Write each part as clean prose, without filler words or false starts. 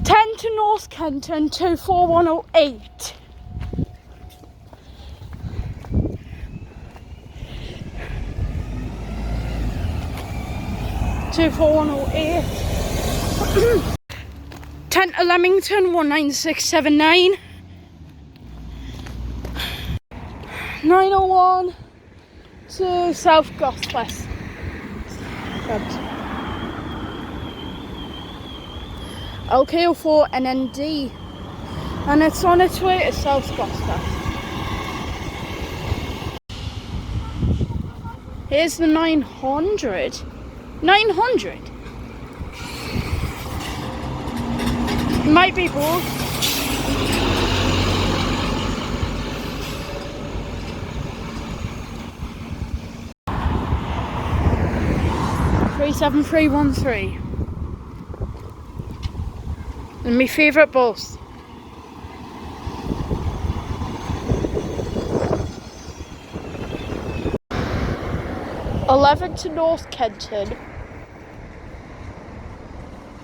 10 to North Kenton, 24108. Two 4108. 10 to Leamington, 19679. 901 to South Gosford. LK04 NND, and it's on its way to South Gosford. Here's the 900. 900? Might be both. Three 7313. And my favourite bus. "11 to North Kenton,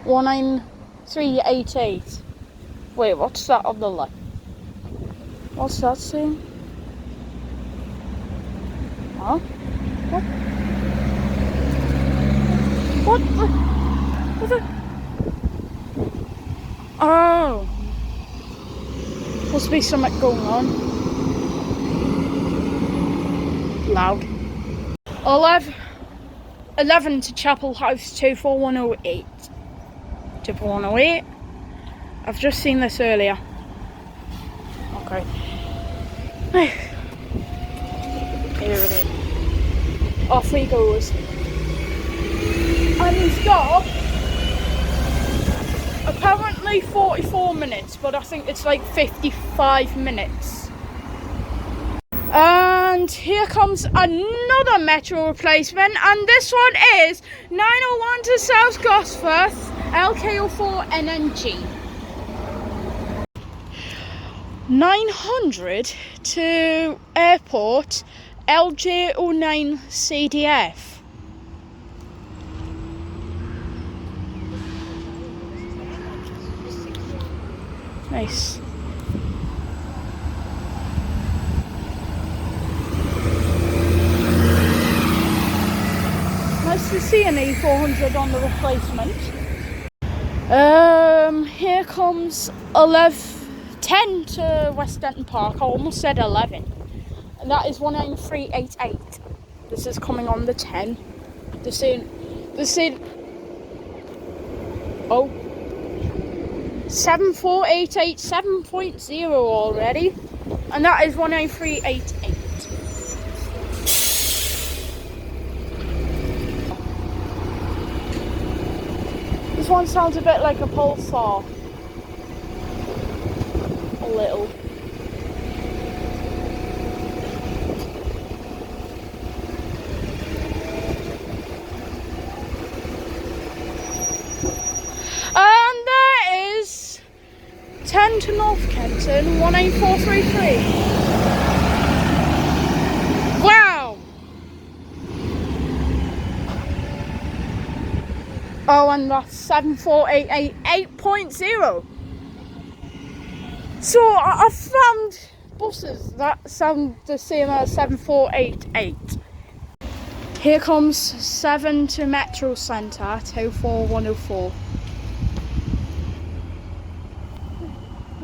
19388. Wait, what's that on the left? What's that saying? Huh? What? What the? What the? Oh. Must be something going on. Loud. 11 to Chapel House, 24108. 24108. I've just seen this earlier. Okay. Here it is. Off he goes. And he's got apparently 44 minutes, but I think it's like 55 minutes. And here comes another metro replacement, and this one is 901 to South Gosford, LK04 NNG. 900 to Airport, LJ09 CDF. Nice. Nice to see an E400 on the replacement. Here comes 10 to West Denton Park. I almost said 11. And that is 19388. This is coming on the 10. They're saying, oh, 7488 7.0 already. And that is 19388. This one sounds a bit like a Pulsar. A little. And there is 10 to North Kenton, 18433. Wow! Oh, and that's 7488 8.0. So I found buses that sound the same as 7488. Here comes 7 to Metro Centre, 24104.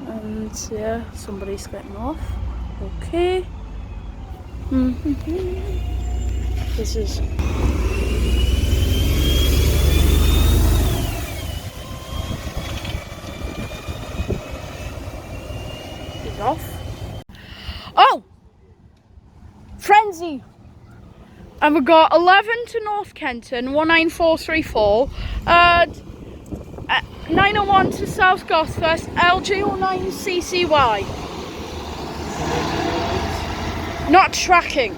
And yeah, somebody's getting off. Okay. This is. He's off. Oh! Frenzy! And we've got 11 to North Kenton, 19434. 901 to South Gosford, LG09 CCY. Not tracking.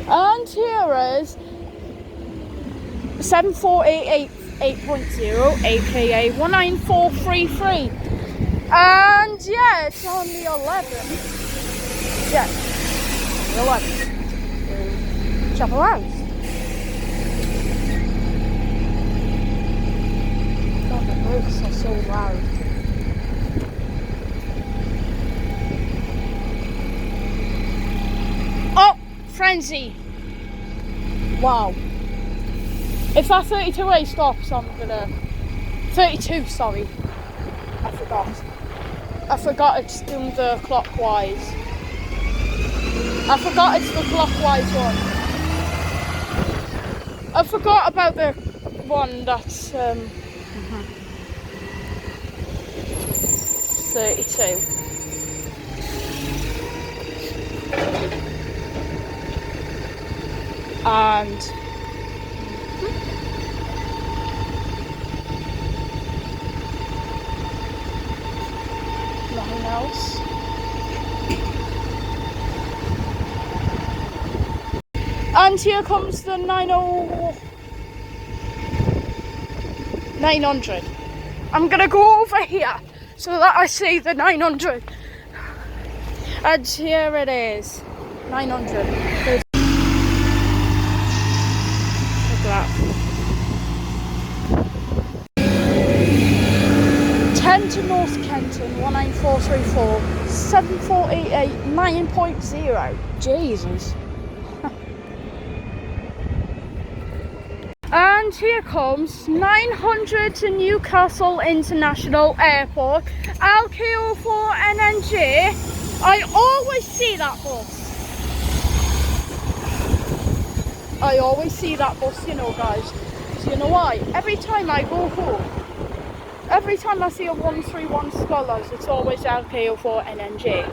And here is 7488 8.0, aka 19433. And yeah, it's on the 11th. Yeah, the 11th. Chapel House. God, the brakes are so loud. Oh, frenzy! Wow. If that 32A stops, I'm gonna... 32, sorry. I forgot it's doing the clockwise. I forgot it's the clockwise one. I forgot about the one that's 32. And nothing else. And here comes the 900. I'm gonna go over here so that I see the 900. And here it is, 900. Look at that. 10 to North Kenton, 19434, 7488, 9.0. Jesus. And here comes 900 to Newcastle International Airport, LKO4NNG. I always see that bus. I always see that bus, you know, guys. So you know why? Every time I go home, every time I see a 131 Scholars, it's always LKO4NNG.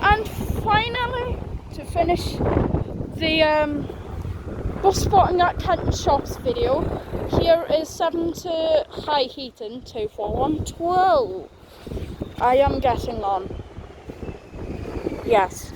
And finally, to finish the bus spotting at Kenton Shops video, here is 7 to High Heaton 24112. I am getting on. Yes.